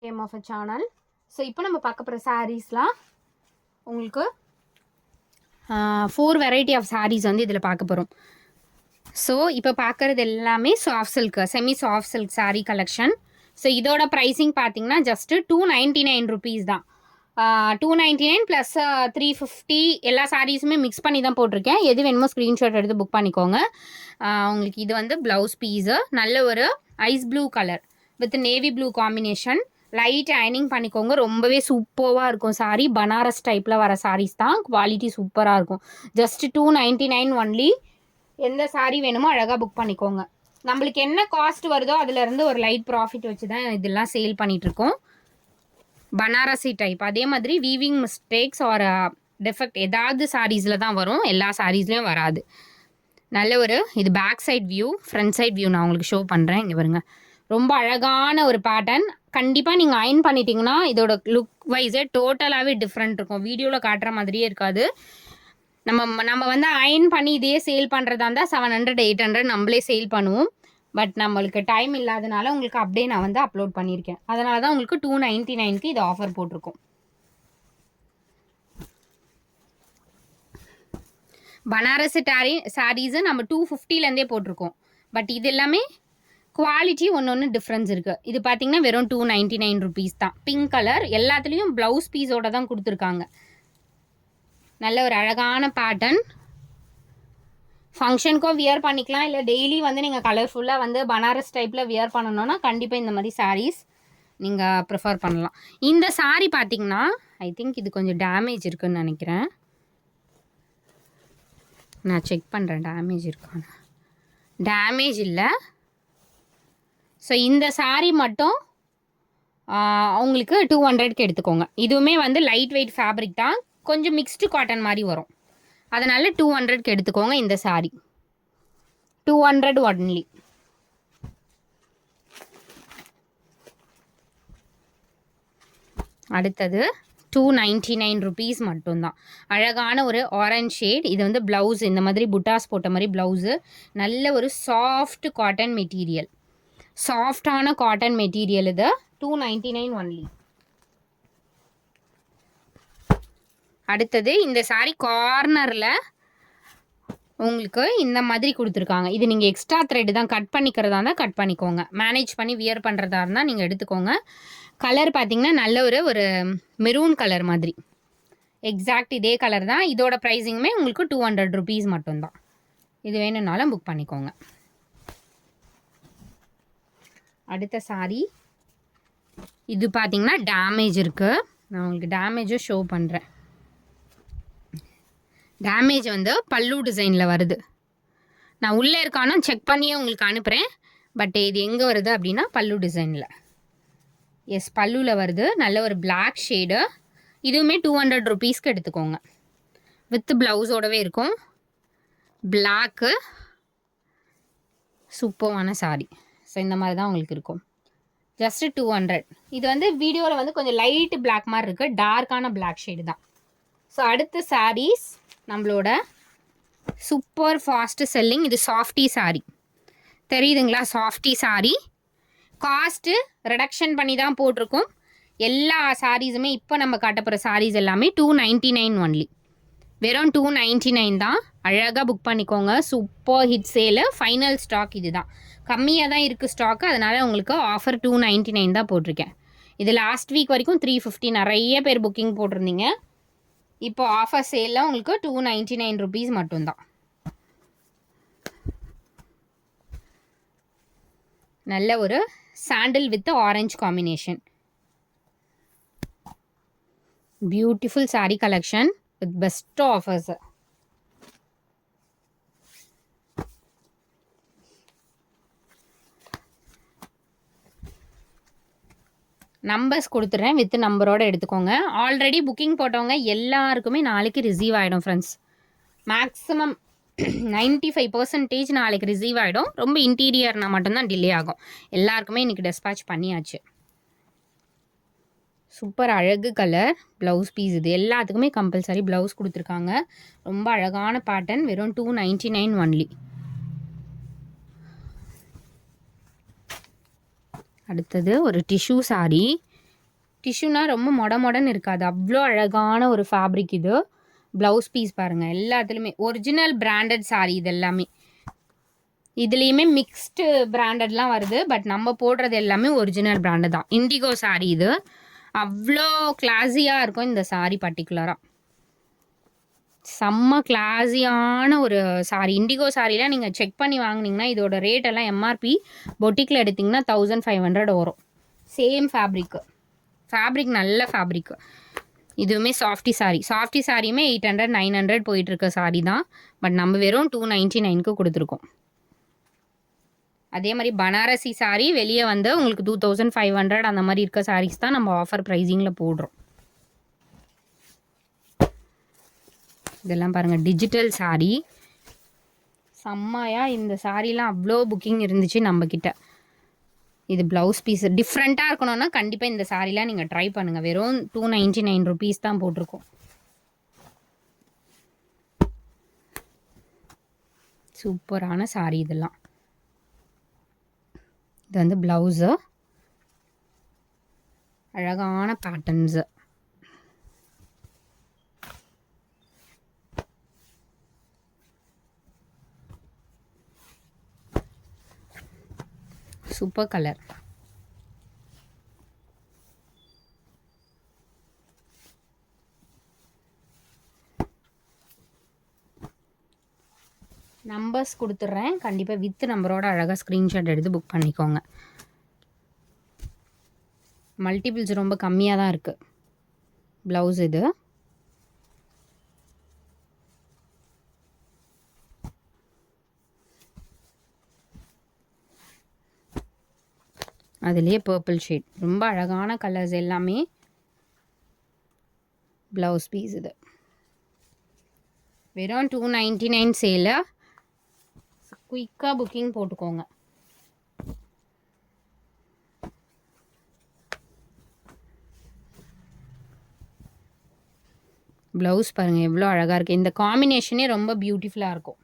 Name of a channel. So இப்போ நம்ம பார்க்க போகிற சாரீஸ்லாம் உங்களுக்கு 4 வெரைட்டி ஆஃப் சாரீஸ் வந்து இதில் பார்க்க போகிறோம். ஸோ இப்போ பார்க்குறது எல்லாமே soft silk, semi soft silk sari collection. So இதோட ப்ரைஸிங் பார்த்தீங்கன்னா ஜஸ்ட்டு 299 ருபீஸ் தான். 299 ப்ளஸ் 350 எல்லா சாரீஸுமே மிக்ஸ் பண்ணி தான் போட்டிருக்கேன். எது வேணுமோ ஸ்க்ரீன்ஷாட் எடுத்து புக் பண்ணிக்கோங்க. உங்களுக்கு இது வந்து ப்ளவுஸ் பீஸு, நல்ல ஒரு ice blue colour with navy blue combination. Light அயனிங் பண்ணிக்கோங்க, ரொம்பவே சூப்பராக இருக்கும் சாரீ. பனாரஸ் டைப்பில் வர சாரீஸ் தான், குவாலிட்டி சூப்பராக இருக்கும். Just 299 only. எந்த சாரீ வேணுமோ அழகாக புக் பண்ணிக்கோங்க. நம்மளுக்கு என்ன காஸ்ட் வருதோ அதுலேருந்து ஒரு லைட் ப்ராஃபிட் வச்சு தான் இதெல்லாம் சேல் பண்ணிகிட்ருக்கோம். பனாரசி டைப், அதே மாதிரி வீவிங் மிஸ்டேக்ஸ் ஆர் டெஃபெக்ட் ஏதாவது சாரீஸில் தான் வரும், எல்லா சாரீஸ்லேயும் வராது. நல்ல ஒரு இது back side view, front side view நான் உங்களுக்கு ஷோ பண்ணுறேன். இங்கே பாருங்க, ரொம்ப அழகான ஒரு பேட்டர்ன். கண்டிப்பாக நீங்கள் அயன் பண்ணிட்டீங்கன்னா இதோட லுக் வைஸே டோட்டலாகவே டிஃப்ரெண்ட் இருக்கும். வீடியோவில் காட்டுற மாதிரியே இருக்காது. நம்ம வந்து அயன் பண்ணி இதையே சேல் பண்ணுறதா இருந்தால் 700 800 நம்மளே சேல் பண்ணுவோம். பட் நம்மளுக்கு டைம் இல்லாதனால உங்களுக்கு அப்படியே நான் வந்து அப்லோட் பண்ணியிருக்கேன். அதனால தான் உங்களுக்கு 299க்கு இது ஆஃபர் போட்டிருக்கோம். பனாரஸ் சாரீஸு நம்ம 250லேருந்தே போட்டிருக்கோம். பட் இது எல்லாமே குவாலிட்டி ஒன்று டிஃப்ரென்ஸ் இருக்குது. இது பார்த்தீங்கன்னா வெறும் 299 ருபீஸ் தான். பிங்க் கலர், எல்லாத்துலேயும் ப்ளவுஸ் பீஸோட தான் கொடுத்துருக்காங்க. நல்ல ஒரு அழகான பேட்டர்ன். ஃபங்க்ஷனுக்கோ வியர் பண்ணிக்கலாம், இல்லை டெய்லி வந்து நீங்கள் கலர்ஃபுல்லாக வந்து பனாரஸ் டைப்பில் வியர் பண்ணணுன்னா கண்டிப்பாக இந்த மாதிரி சாரீஸ் நீங்கள் ப்ரிஃபர் பண்ணலாம். இந்த சாரீ பார்த்தீங்கன்னா ஐ திங்க் இது கொஞ்சம் டேமேஜ் இருக்குதுன்னு நினைக்கிறேன். நான் செக் பண்ணுறேன் டேமேஜ் இருக்கான்னு. டேமேஜ் இல்லை. ஸோ இந்த சாரீ மட்டும் உங்களுக்கு 200க்கு எடுத்துக்கோங்க. இதுவுமே வந்து லைட் வெயிட் ஃபேப்ரிக் தான், கொஞ்சம் மிக்ஸ்டு காட்டன் மாதிரி வரும். அதனால் 200க்கு எடுத்துக்கோங்க. இந்த சாரீ 200 ஒன்லி. அடுத்தது 299 ருபீஸ் மட்டும்தான். அழகான ஒரு ஆரஞ்ச் ஷேட். இது வந்து ப்ளவுஸ், இந்த மாதிரி புட்டாஸ் போட்ட மாதிரி ப்ளவுஸு. நல்ல ஒரு சாஃப்ட் காட்டன் மெட்டீரியல், சாஃப்டான காட்டன் மெட்டீரியல். இது 299 ஒன்லி. அடுத்தது இந்த சாரீ கார்னரில் உங்களுக்கு இந்த மாதிரி கொடுத்துருக்காங்க. இது நீங்கள் எக்ஸ்ட்ரா த்ரெட் தான், கட் பண்ணிக்கிறதா இருந்தால் கட் பண்ணிக்கோங்க. மேனேஜ் பண்ணி வியர் பண்ணுறதா இருந்தால் நீங்கள் எடுத்துக்கோங்க. கலர் பார்த்தீங்கன்னா நல்ல ஒரு மெரூன் கலர் மாதிரி, எக்ஸாக்ட் இதே கலர் தான். இதோட ப்ரைஸிங்குமே உங்களுக்கு 200 ருபீஸ் மட்டும்தான். இது வேணும்னாலும் புக் பண்ணிக்கோங்க. அடுத்த சாரீ இது பார்த்தீங்கன்னா டேமேஜ் இருக்குது. நான் உங்களுக்கு டேமேஜும் ஷோ பண்ணுறேன். டேமேஜ் வந்து பல்லு டிசைனில் வருது. நான் உள்ளே இருக்கானோ செக் பண்ணியே உங்களுக்கு அனுப்புகிறேன். பட் இது எங்கே வருது அப்படின்னா பல்லு டிசைனில். எஸ், பல்லுவில் வருது. நல்ல ஒரு பிளாக் ஷேடு. இதுவுமே 200 ருபீஸ்க்கு எடுத்துக்கோங்க. வித் ப்ளவுஸோடவே இருக்கும். பிளாக்கு சூப்பரான சாரீ. ஸோ இந்த மாதிரி தான் உங்களுக்கு இருக்கும். ஜஸ்ட்டு 200. இது வந்து வீடியோவில் வந்து கொஞ்சம் லைட்டு பிளாக் மாதிரி இருக்குது, டார்க்கான பிளாக் ஷேடு தான். ஸோ அடுத்த சாரீஸ் நம்மளோட சூப்பர் ஃபாஸ்ட்டு செல்லிங். இது சாஃப்டி சாரீ, தெரியுதுங்களா? சாஃப்டி சாரீ. காஸ்ட்டு ரிடக்ஷன் பண்ணி தான் போட்டிருக்கோம். எல்லா சாரீஸுமே இப்போ நம்ம காட்டப்போகிற சாரீஸ் எல்லாமே 299 ஒன்லி. வெறும் 299 தான். அழகாக புக் பண்ணிக்கோங்க. சூப்பர் ஹிட் சேலு. ஃபைனல் ஸ்டாக் இது தான், கம்மியாக தான் இருக்குது ஸ்டாக்கு. அதனால் உங்களுக்கு ஆஃபர் 299 தான் போட்டிருக்கேன். இது லாஸ்ட் வீக் வரைக்கும் 350 நிறைய பேர் புக்கிங் போட்டிருந்தீங்க. இப்போ ஆஃபர் சேலில் உங்களுக்கு 299 ருபீஸ் மட்டும்தான். நல்ல ஒரு சாண்டில் with orange combination. Beautiful sari collection with best offers. Numbers கொடுத்துட்றேன், வித் நம்பரோடு எடுத்துக்கோங்க. ஆல்ரெடி புக்கிங் போட்டவங்க எல்லாருக்குமே நாளைக்கு ரிசீவ் ஆகிடும் ஃப்ரெண்ட்ஸ். மேக்ஸிமம் 95% நாளைக்கு ரிசீவ் ஆகிடும். ரொம்ப இன்டீரியர்னால் மட்டும்தான் டிலே ஆகும். எல்லாருக்குமே இன்றைக்கி டெஸ்பாச் பண்ணியாச்சு. சூப்பர் அழகு கலர் ப்ளவுஸ் பீஸ். இது எல்லாத்துக்குமே கம்பல்சரி ப்ளவுஸ் கொடுத்துருக்காங்க. ரொம்ப அழகான பேட்டர்ன். வெறும் 299 ஒன்லி. அடுத்தது ஒரு டிஷ்யூ சாரீ. டிஷ்யூனா ரொம்ப மொடன்னு இருக்காது, அவ்வளோ அழகான ஒரு ஃபேப்ரிக் இது. ப்ளவுஸ் பீஸ் பாருங்கள், எல்லாத்துலேயுமே ஒரிஜினல் பிராண்டட் சாரீ இது எல்லாமே. இதுலேயுமே மிக்ஸ்டு பிராண்டட்லாம் வருது, பட் நம்ம போடுறது எல்லாமே ஒரிஜினல் பிராண்டு தான். இண்டிகோ சாரீ இது, அவ்வளோ கிளாஸியாக இருக்கும் இந்த சாரீ. பர்டிகுலராக செம்ம கிளாஸியான ஒரு சாரீ. இண்டிகோ சாரீலாம் நீங்கள் செக் பண்ணி வாங்கினீங்கன்னா இதோட ரேட் எல்லாம் எம்ஆர்பி பொட்டிக்கில் எடுத்திங்கன்னா 1500 வரும். சேம் ஃபேப்ரிக் நல்ல ஃபேப்ரிக்கு. இதுவுமே சாஃப்டி சாரியுமே 800 900 போயிட்டுருக்க சாரீ தான். பட் நம்ம வெறும் 299க்கு கொடுத்துருக்கோம். அதே மாதிரி பனாரசி சாரீ வெளியே வந்து உங்களுக்கு 2500 அந்த மாதிரி இருக்க சாரீஸ் தான் நம்ம ஆஃபர் ப்ரைஸிங்கில் போடுறோம். இதெல்லாம் பாருங்கள், டிஜிட்டல் சாரீ செம்மையாக. இந்த சாரீலாம் அவ்வளோ புக்கிங் இருந்துச்சு நம்மக்கிட்ட. இது ப்ளவுஸ் பீஸ் டிஃப்ரெண்ட்டாக இருக்கணும்னா கண்டிப்பாக இந்த சாரீலாம் நீங்கள் ட்ரை பண்ணுங்கள். வெறும் 299 ருபீஸ் தான் போட்டிருக்கோம். சூப்பரான சாரீ இதெல்லாம். இது வந்து ப்ளவுஸு, அழகான பேட்டர்ன்ஸு. Super colour. நம்பர்ஸ் கொடுத்துட்றேன், கண்டிப்பாக வித் நம்பரோட அழகாக ஸ்க்ரீன்ஷாட் எடுத்து புக் பண்ணிக்கோங்க. மல்டிபிள்ஸ் ரொம்ப கம்மியாக தான் இருக்குது. ப்ளவுஸ் இது அதுலேயே பர்பிள் ஷேட், ரொம்ப அழகான கலர்ஸ் எல்லாமே. ப்ளவுஸ் பீஸ் இது வெறும் 299 சேலு. குயிக்காக புக்கிங் போட்டுக்கோங்க. ப்ளவுஸ் பாருங்கள் எவ்வளோ அழகாக இருக்குது. இந்த காம்பினேஷனே ரொம்ப பியூட்டிஃபுல்லாக இருக்கும்.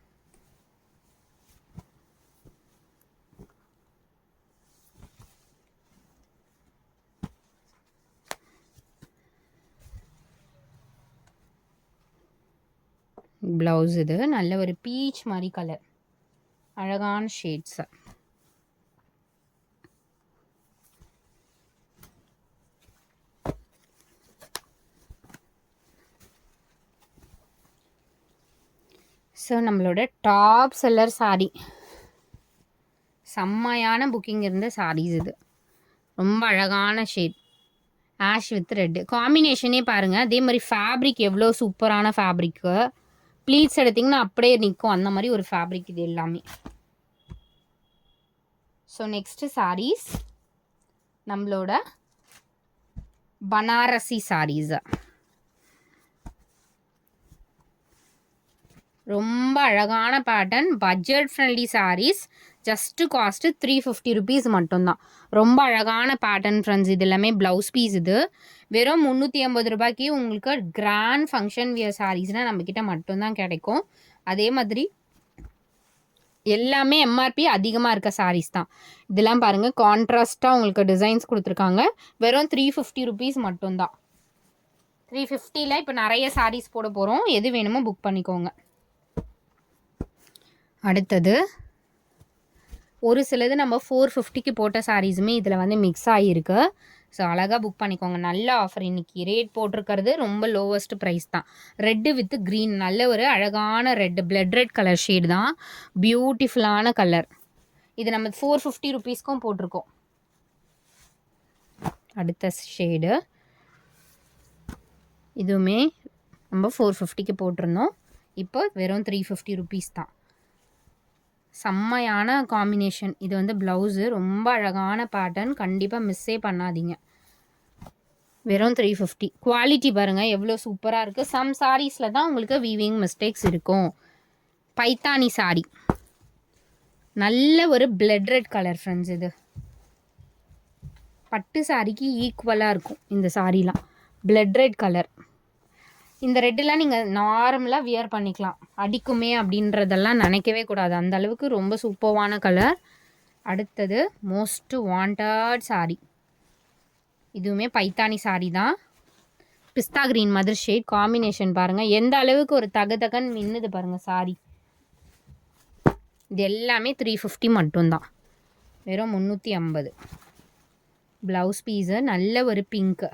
ப்ளவுஸ் இது நல்ல ஒரு பீச் மாதிரி கலர், அழகான ஷேட்ஸு. ஸோ நம்மளோட டாப் செல்லர் சாரீ, செம்மையான புக்கிங் இருந்த சாரீஸ் இது. ரொம்ப அழகான ஷேட், ஆஷ் வித் ரெட்டு காம்பினேஷனே பாருங்கள். அதே மாதிரி ஃபேப்ரிக் எவ்வளோ சூப்பரான ஃபேப்ரிக்கு. ப்ளீட்ஸ் எடுத்திங்கன்னா அப்படியே நிற்கும், அந்த மாதிரி ஒரு ஃபேப்ரிக் இது எல்லாமே. ஸோ நெக்ஸ்ட்டு சாரீஸ் நம்மளோட பனாரசி சாரீஸு. ரொம்ப அழகான pattern, budget friendly saris. Just cost 350 rupees மட்டும்தான். ரொம்ப அழகான பேட்டர்ன் ஃப்ரெண்ட்ஸ். இது எல்லாமே ப்ளவுஸ் பீஸ். இது வெறும் 350 ரூபாய்க்கு உங்களுக்கு கிராண்ட் ஃபங்க்ஷன் வியர் சாரீஸ்னால் நம்மக்கிட்ட மட்டும்தான் கிடைக்கும். அதே மாதிரி எல்லாமே எம்ஆர்பி அதிகமாக இருக்க சாரீஸ் தான். இதெல்லாம் பாருங்கள், கான்ட்ராஸ்ட்டாக உங்களுக்கு டிசைன்ஸ் கொடுத்துருக்காங்க. வெறும் 350 ருபீஸ் மட்டும்தான். 350ல் இப்போ நிறைய சாரீஸ் போட போகிறோம். எது வேணுமோ புக் பண்ணிக்கோங்க. அடுத்தது ஒரு சிலது நம்ம 450க்கு போட்ட சாரீஸுமே இதில் வந்து மிக்ஸ் ஆகியிருக்கு. ஸோ அழகாக புக் பண்ணிக்கோங்க. நல்ல ஆஃபர். இன்றைக்கி ரேட் போட்டிருக்கிறது ரொம்ப லோவஸ்ட் ப்ரைஸ் தான். ரெட்டு வித் க்ரீன், நல்ல ஒரு அழகான red, blood red colour shade தான். பியூட்டிஃபுல்லான கலர். இது நம்ம 450 ருபீஸ்க்கும் போட்டிருக்கோம். அடுத்த ஷேடு இதுவுமே நம்ம 450க்கு போட்டிருந்தோம். இப்போ வெறும் 350 ருபீஸ் தான். செம்மையான காம்பினேஷன். இது வந்து ப்ளவுஸு, ரொம்ப அழகான பேட்டர்ன், கண்டிப்பாக மிஸ்ஸே பண்ணாதீங்க. வெறும் 350. குவாலிட்டி பாருங்கள் எவ்வளோ சூப்பராக இருக்குது. சம் சாரீஸில் தான் உங்களுக்கு வீவிங் மிஸ்டேக்ஸ் இருக்கும். பைத்தானி சாரீ, நல்ல ஒரு பிளட் ரெட் கலர் ஃப்ரெண்ட்ஸ். இது பட்டு சாரிக்கு ஈக்குவலாக இருக்கும் இந்த சாரீலாம். Blood red colour. இந்த ரெட்டெல்லாம் நீங்கள் நார்மலாக வியர் பண்ணிக்கலாம், அடிக்குமே அப்படின்றதெல்லாம் நினைக்கவே கூடாது. அந்த அளவுக்கு ரொம்ப சூப்பரான கலர். அடுத்தது மோஸ்ட் வாண்டட் சாரீ. இதுவுமே பைத்தானி சாரி தான். பிஸ்தா கிரீன் மதர் ஷேட் காம்பினேஷன் பாருங்கள் எந்த அளவுக்கு ஒரு தகன்னு மின்னுது பாருங்கள் சாரி. இது எல்லாமே 350 மட்டும்தான், வெறும் 350. ப்ளவுஸ் பீஸு நல்ல ஒரு பிங்க்கு,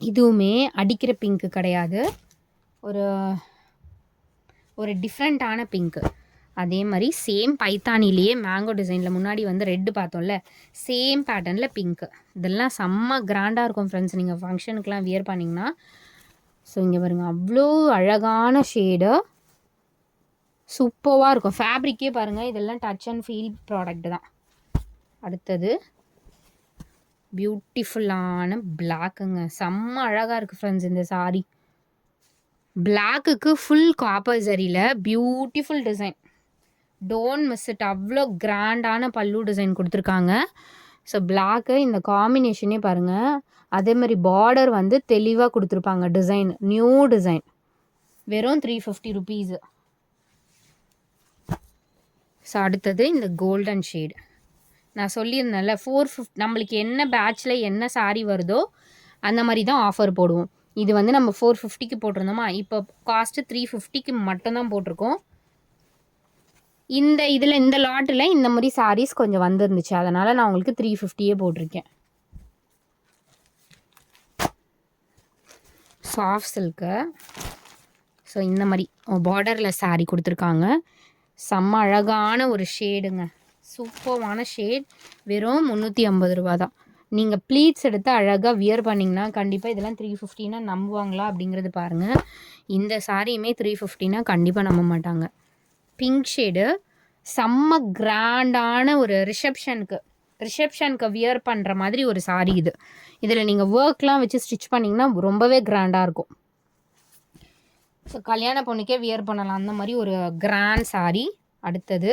இதுவுமே அடிக்கிற பிங்க்கு கிடையாது, ஒரு ஒரு டிஃப்ரெண்ட்டான பிங்க்கு. அதே மாதிரி சேம் பைத்தானிலேயே மேங்கோ டிசைனில் முன்னாடி வந்து ரெட்டு பார்த்தோம்ல, சேம் பேட்டர்னில் பிங்க்கு. இதெல்லாம் செம்ம கிராண்டாக இருக்கும் ஃப்ரெண்ட்ஸ், நீங்கள் ஃபங்க்ஷனுக்குலாம் வியர் பண்ணிங்கன்னா. ஸோ இங்கே பாருங்கள் அவ்வளோ அழகான ஷேடு, சூப்பராக இருக்கும். ஃபேப்ரிக்கே பாருங்கள், இதெல்லாம் டச் அண்ட் ஃபீல் ப்ராடக்ட் தான். அடுத்தது பியூட்டிஃபுல்லான பிளாக்குங்க, செம்ம அழகாக இருக்குது ஃப்ரெண்ட்ஸ் இந்த சாரீ. பிளாக்குக்கு ஃபுல் காப்பர் ஜரியில் beautiful design, don't miss it. அவ்வளோ கிராண்டான பல்லு டிசைன் கொடுத்துருக்காங்க. ஸோ பிளாக்கு இந்த காம்பினேஷனே பாருங்கள். அதே மாதிரி பார்டர் வந்து தெளிவாக கொடுத்துருப்பாங்க, டிசைன் நியூ டிசைன். வெறும் 350 ருபீஸு. ஸோ அடுத்தது இந்த கோல்டன் ஷேடு, நான் சொல்லியிருந்தேன்ல 450, நம்மளுக்கு என்ன பேட்சில் என்ன சாரீ வருதோ அந்த மாதிரி தான் ஆஃபர் போடுவோம். இது வந்து நம்ம 450க்கு போட்டிருந்தோமா, இப்போ காஸ்ட்டு 350க்கு மட்டும்தான் போட்டிருக்கோம். இந்த லாட்டில் இந்த மாதிரி சாரீஸ் கொஞ்சம் வந்துருந்துச்சு, அதனால் நான் உங்களுக்கு 350 போட்டிருக்கேன். Soft silk. ஸோ இந்த மாதிரி பார்டரில் சாரீ கொடுத்துருக்காங்க, செம்ம அழகான ஒரு ஷேடுங்க, சூப்பரான ஷேட். வெறும் 350 ரூபா தான். நீங்கள் ப்ளீட்ஸ் எடுத்து அழகாக வியர் பண்ணிங்கன்னா கண்டிப்பாக இதெல்லாம் 350னா நம்புவாங்களா அப்படிங்கிறது பாருங்கள். இந்த சாரியுமே 350னா கண்டிப்பாக நம்ப மாட்டாங்க. பிங்க் ஷேடு, செம்ம கிராண்டான ஒரு ரிசப்ஷனுக்கு வியர் பண்ணுற மாதிரி ஒரு சாரீ இது. இதில் நீங்கள் ஒர்க்லாம் வச்சு ஸ்டிச் பண்ணிங்கன்னா ரொம்பவே கிராண்டாக இருக்கும். ஸோ கல்யாண பொண்ணுக்கே வியர் பண்ணலாம் அந்த மாதிரி ஒரு கிராண்ட் சாரீ. அடுத்தது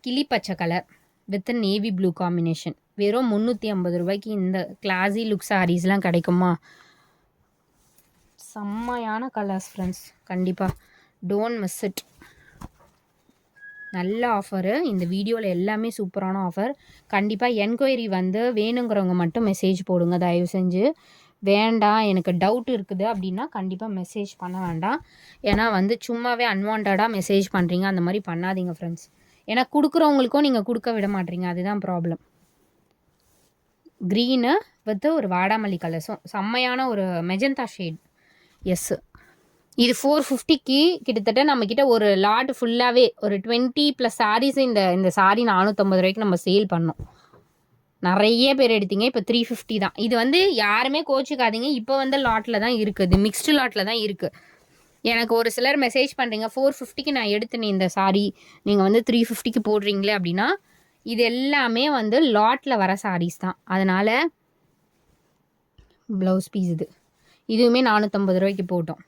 கிளி பச்சை colour with navy blue combination. வெறும் 350 ரூபாய்க்கு இந்த கிளாஸி லுக் சாரீஸ்லாம் கிடைக்குமா? செம்மையான கலர்ஸ் ஃப்ரெண்ட்ஸ், கண்டிப்பாக டோன்ட் மிஸ் இட். நல்ல ஆஃபரு, இந்த வீடியோவில் எல்லாமே சூப்பரான ஆஃபர். கண்டிப்பாக என்கொயரி வந்து வேணுங்கிறவங்க மட்டும் மெசேஜ் போடுங்க தயவு செஞ்சு. வேண்டாம் எனக்கு டவுட் இருக்குது அப்படின்னா கண்டிப்பாக மெசேஜ் பண்ண வேண்டாம். ஏன்னா வந்து சும்மாவே அன்வான்டாக மெசேஜ் பண்ணுறீங்க, அந்த மாதிரி பண்ணாதீங்க ஃப்ரெண்ட்ஸ். ஏன்னா கொடுக்குறவங்களுக்கும் நீங்கள் கொடுக்க விட மாட்டீங்க, அதுதான் ப்ராப்ளம். க்ரீனு வித் ஒரு வாடாமல்லி கலர்ஸும் செம்மையான ஒரு மெஜந்தா ஷேட். எஸ், இது 450க்கு கிட்டத்தட்ட நம்மக்கிட்ட ஒரு லாட் ஃபுல்லாகவே ஒரு 20+ சாரீஸ் இந்த சாரீ 450 ரூபாய்க்கு நம்ம சேல் பண்ணோம். நிறைய பேர் எடுத்தீங்க, இப்போ 350 தான். இது வந்து யாருமே கோச்சிக்காதீங்க, இப்போ வந்து லாட்டில் தான் இருக்குது, மிக்ஸ்டு லாட்டில் தான் இருக்குது. எனக்கு ஒரு சிலர் மெசேஜ் பண்ணுறீங்க 450க்கு நான் எடுத்தேனே இந்த சாரீ, நீங்கள் வந்து 350க்கு போடுறீங்களே அப்படின்னா, இது எல்லாமே வந்து லாட்டில் வர சாரீஸ் தான். அதனால் ப்ளவுஸ் பீஸ் இதுவுமே 450 ரூபாய்க்கு போட்டோம்.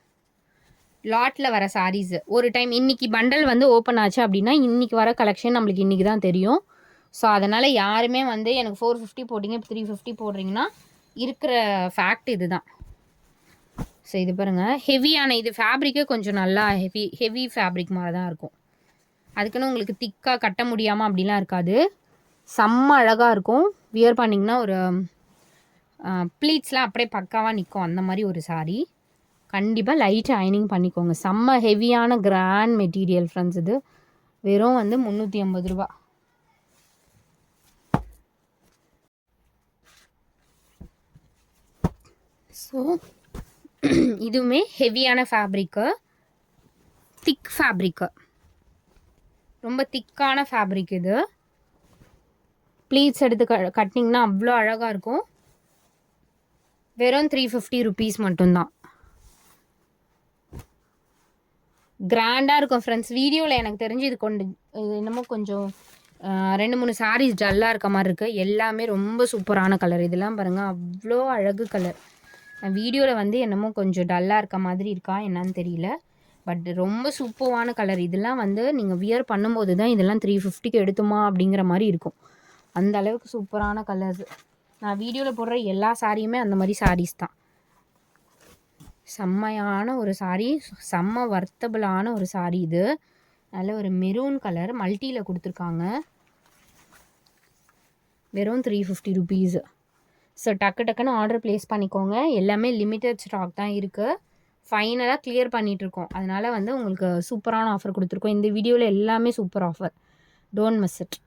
லாட்டில் வர சாரீஸு ஒரு டைம் இன்றைக்கி பண்டல் வந்து ஓப்பன் ஆச்சு அப்படின்னா இன்றைக்கி வர கலெக்ஷன் நம்மளுக்கு இன்றைக்கி தான் தெரியும். ஸோ அதனால் யாருமே வந்து எனக்கு 450 போட்டிங்க இப்போ 350 போடுறீங்கன்னா இருக்கிற ஃபேக்ட் இது தான். ஸோ இது பாருங்கள், ஹெவியான இது ஃபேப்ரிக்கே கொஞ்சம் நல்லா ஹெவி ஃபேப்ரிக் மாதிரி தான் இருக்கும். அதுக்குன்னு உங்களுக்கு திக்காக கட்ட முடியாமல் அப்படிலாம் இருக்காது, செம்ம அழகாக இருக்கும். வியர் பண்ணிங்கன்னா ஒரு ப்ளீட்ஸ்லாம் அப்படியே பக்காவாக நிற்கும், அந்த மாதிரி ஒரு சாரீ. கண்டிப்பாக லைட் அயனிங் பண்ணிக்கோங்க. செம்ம ஹெவியான கிராண்ட் மெட்டீரியல் ஃப்ரெண்ட்ஸ். இது வெறும் வந்து 350 ரூபா. ஸோ இதுவுமே ஹெவியான ஃபேப்ரிக்கு, திக் ஃபேப்ரிக்கு, ரொம்ப திக்கான ஃபேப்ரிக். இது ப்ளீட்ஸ் எடுத்து கட்டினீங்கன்னா அவ்வளோ அழகாக இருக்கும். வெறும் 350 ருபீஸ் மட்டும்தான். கிராண்டாக இருக்கும் ஃப்ரெண்ட்ஸ். வீடியோவில் எனக்கு தெரிஞ்சு இது என்னமோ கொஞ்சம் 2-3 சாரீஸ் டல்லாக இருக்க மாதிரி இருக்குது. எல்லாமே ரொம்ப சூப்பரான கலர். இதெல்லாம் பாருங்கள் அவ்வளோ அழகு கலர். வீடியோவில் வந்து என்னமோ கொஞ்சம் டல்லாக இருக்க மாதிரி இருக்கா என்னன்னு தெரியல, பட் ரொம்ப சூப்பரான கலர். இதெல்லாம் வந்து நீங்கள் வியர் பண்ணும்போது தான் இதெல்லாம் 350க்கு எடுத்துமா அப்படிங்கிற மாதிரி இருக்கும், அந்த அளவுக்கு சூப்பரான கலர்ஸ். நான் வீடியோவில் போடுற எல்லா சாரியுமே அந்த மாதிரி சாரீஸ் தான். செம்மையான ஒரு சாரீ, செம்ம வர்த்தபிளான ஒரு சாரீ. இது நல்ல ஒரு மெரூன் கலர் மல்டியில் கொடுத்துருக்காங்க. வெறும் 350 ருபீஸு. ஸோ டக்குன்னு ஆர்டர் ப்ளேஸ் பண்ணிக்கோங்க. எல்லாமே லிமிட்டட் ஸ்டாக் தான் இருக்குது. ஃபைனலாக கிளியர் பண்ணிகிட்ருக்கோம். அதனால் வந்து உங்களுக்கு சூப்பரான ஆஃபர் கொடுத்துருக்கோம். இந்த வீடியோவில் எல்லாமே super offer. Don't miss it.